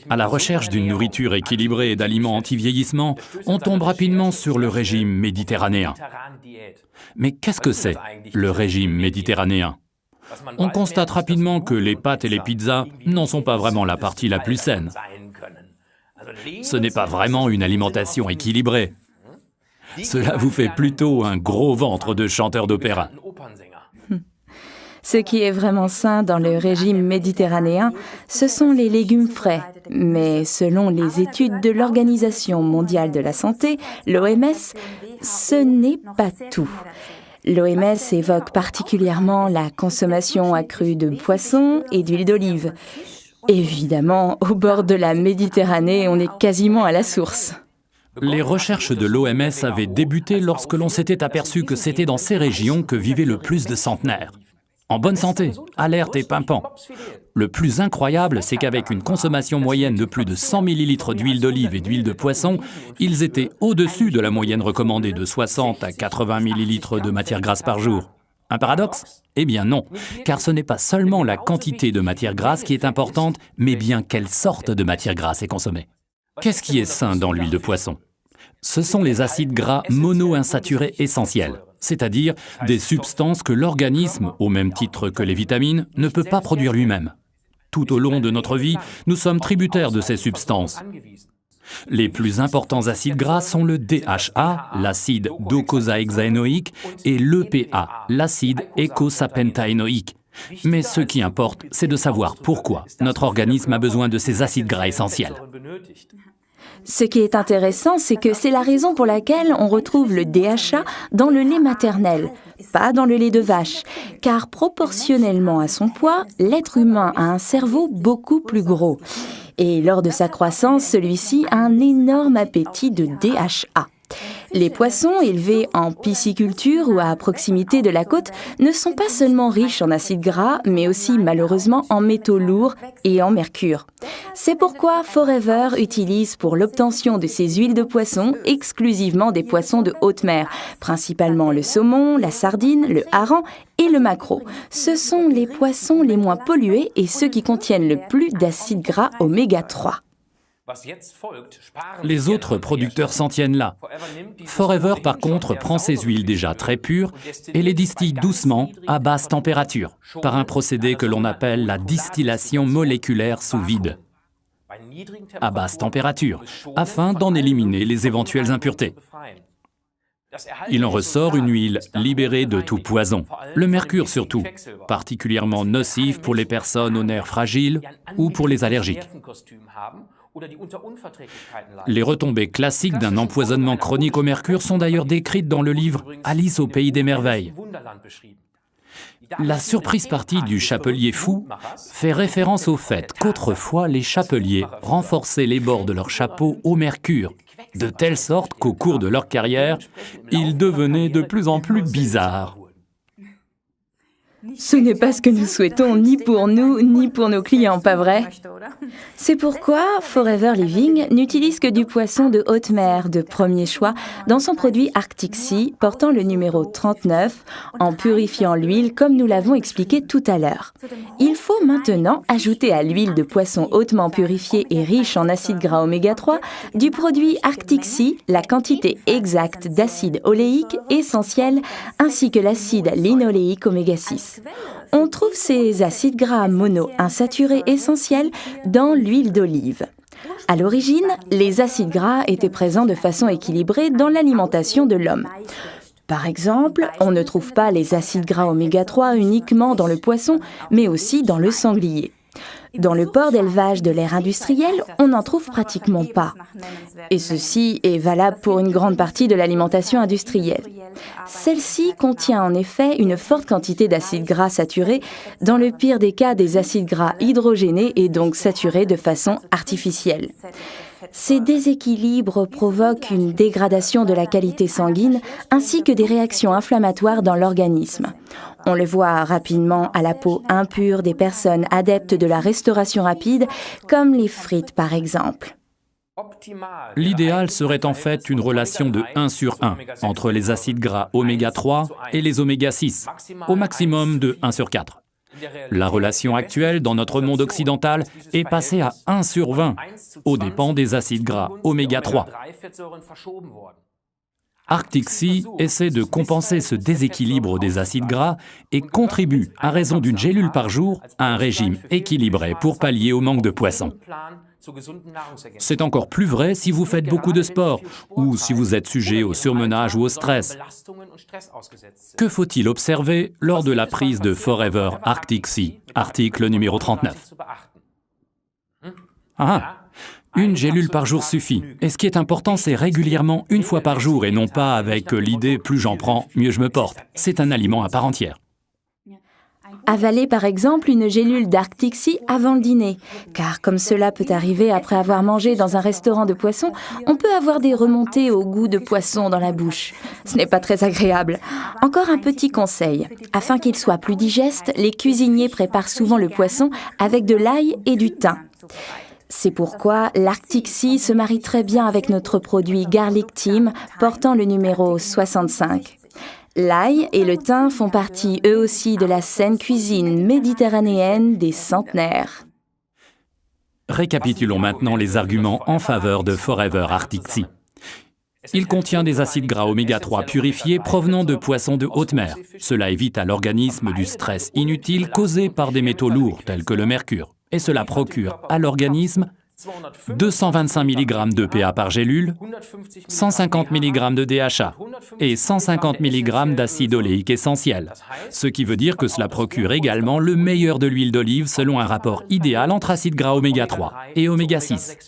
À la recherche d'une nourriture équilibrée et d'aliments anti-vieillissement, on tombe rapidement sur le régime méditerranéen. Mais qu'est-ce que c'est, le régime méditerranéen? On constate rapidement que les pâtes et les pizzas n'en sont pas vraiment la partie la plus saine. Ce n'est pas vraiment une alimentation équilibrée. Cela vous fait plutôt un gros ventre de chanteur d'opéra. Ce qui est vraiment sain dans le régime méditerranéen, ce sont les légumes frais. Mais selon les études de l'Organisation mondiale de la santé, l'OMS, ce n'est pas tout. L'OMS évoque particulièrement la consommation accrue de poissons et d'huile d'olive. Évidemment, au bord de la Méditerranée, on est quasiment à la source. Les recherches de l'OMS avaient débuté lorsque l'on s'était aperçu que c'était dans ces régions que vivaient le plus de centenaires. En bonne santé, alertes et pimpants. Le plus incroyable, c'est qu'avec une consommation moyenne de plus de 100 ml d'huile d'olive et d'huile de poisson, ils étaient au-dessus de la moyenne recommandée de 60 à 80 ml de matière grasse par jour. Un paradoxe? Eh bien non, car ce n'est pas seulement la quantité de matière grasse qui est importante, mais bien quelle sorte de matière grasse est consommée. Qu'est-ce qui est sain dans l'huile de poisson? Ce sont les acides gras monoinsaturés essentiels, c'est-à-dire des substances que l'organisme, au même titre que les vitamines, ne peut pas produire lui-même. Tout au long de notre vie, nous sommes tributaires de ces substances. Les plus importants acides gras sont le DHA, l'acide docosahexaénoïque, et l'EPA, l'acide eicosapentaénoïque. Mais ce qui importe, c'est de savoir pourquoi notre organisme a besoin de ces acides gras essentiels. Ce qui est intéressant, c'est que c'est la raison pour laquelle on retrouve le DHA dans le lait maternel, pas dans le lait de vache, car proportionnellement à son poids, l'être humain a un cerveau beaucoup plus gros. Et lors de sa croissance, celui-ci a un énorme appétit de DHA. Les poissons élevés en pisciculture ou à proximité de la côte ne sont pas seulement riches en acides gras, mais aussi malheureusement en métaux lourds et en mercure. C'est pourquoi Forever utilise pour l'obtention de ses huiles de poisson exclusivement des poissons de haute mer, principalement le saumon, la sardine, le hareng et le maquereau. Ce sont les poissons les moins pollués et ceux qui contiennent le plus d'acides gras oméga 3. Les autres producteurs s'en tiennent là. Forever, par contre, prend ces huiles déjà très pures et les distille doucement à basse température, par un procédé que l'on appelle la distillation moléculaire sous vide. À basse température, afin d'en éliminer les éventuelles impuretés. Il en ressort une huile libérée de tout poison, le mercure surtout, particulièrement nocif pour les personnes aux nerfs fragiles ou pour les allergiques. Les retombées classiques d'un empoisonnement chronique au mercure sont d'ailleurs décrites dans le livre « Alice au pays des merveilles ». La surprise partie du chapelier fou fait référence au fait qu'autrefois les chapeliers renforçaient les bords de leur chapeau au mercure, de telle sorte qu'au cours de leur carrière, ils devenaient de plus en plus bizarres. Ce n'est pas ce que nous souhaitons ni pour nous, ni pour nos clients, pas vrai? C'est pourquoi Forever Living n'utilise que du poisson de haute mer de premier choix dans son produit Arctic Sea portant le numéro 39 en purifiant l'huile comme nous l'avons expliqué tout à l'heure. Il faut maintenant ajouter à l'huile de poisson hautement purifiée et riche en acides gras oméga 3 du produit Arctic Sea la quantité exacte d'acide oléique essentiel ainsi que l'acide linoléique oméga 6. On trouve ces acides gras monoinsaturés essentiels dans l'huile d'olive. À l'origine, les acides gras étaient présents de façon équilibrée dans l'alimentation de l'homme. Par exemple, on ne trouve pas les acides gras oméga 3 uniquement dans le poisson, mais aussi dans le sanglier. Dans le porc d'élevage de l'ère industrielle, on n'en trouve pratiquement pas. Et ceci est valable pour une grande partie de l'alimentation industrielle. Celle-ci contient en effet une forte quantité d'acides gras saturés, dans le pire des cas des acides gras hydrogénés et donc saturés de façon artificielle. Ces déséquilibres provoquent une dégradation de la qualité sanguine ainsi que des réactions inflammatoires dans l'organisme. On le voit rapidement à la peau impure des personnes adeptes de la restauration rapide, comme les frites par exemple. L'idéal serait en fait une relation de 1 sur 1 entre les acides gras oméga 3 et les oméga 6, au maximum de 1 sur 4. La relation actuelle dans notre monde occidental est passée à 1/20, aux dépens des acides gras oméga 3. Arctic Sea essaie de compenser ce déséquilibre des acides gras et contribue, à raison d'une gélule par jour, à un régime équilibré pour pallier au manque de poissons. C'est encore plus vrai si vous faites beaucoup de sport ou si vous êtes sujet au surmenage ou au stress. Que faut-il observer lors de la prise de Forever Arctic Sea, article numéro 39? Une gélule par jour suffit. Et ce qui est important, c'est régulièrement, une fois par jour, et non pas avec l'idée « plus j'en prends, mieux je me porte ». C'est un aliment à part entière. Avaler par exemple une gélule d'Arctic Sea avant le dîner, car comme cela peut arriver après avoir mangé dans un restaurant de poisson, on peut avoir des remontées au goût de poisson dans la bouche. Ce n'est pas très agréable. Encore un petit conseil. Afin qu'il soit plus digeste, les cuisiniers préparent souvent le poisson avec de l'ail et du thym. C'est pourquoi l'Arctic Sea se marie très bien avec notre produit Garlic Thyme portant le numéro 65. L'ail et le thym font partie eux aussi de la saine cuisine méditerranéenne des centenaires. Récapitulons maintenant les arguments en faveur de Forever Arctic Sea. Il contient des acides gras oméga 3 purifiés provenant de poissons de haute mer. Cela évite à l'organisme du stress inutile causé par des métaux lourds tels que le mercure. Et cela procure à l'organisme 225 mg d'EPA par gélule, 150 mg de DHA et 150 mg d'acide oléique essentiel. Ce qui veut dire que cela procure également le meilleur de l'huile d'olive selon un rapport idéal entre acides gras oméga 3 et oméga 6.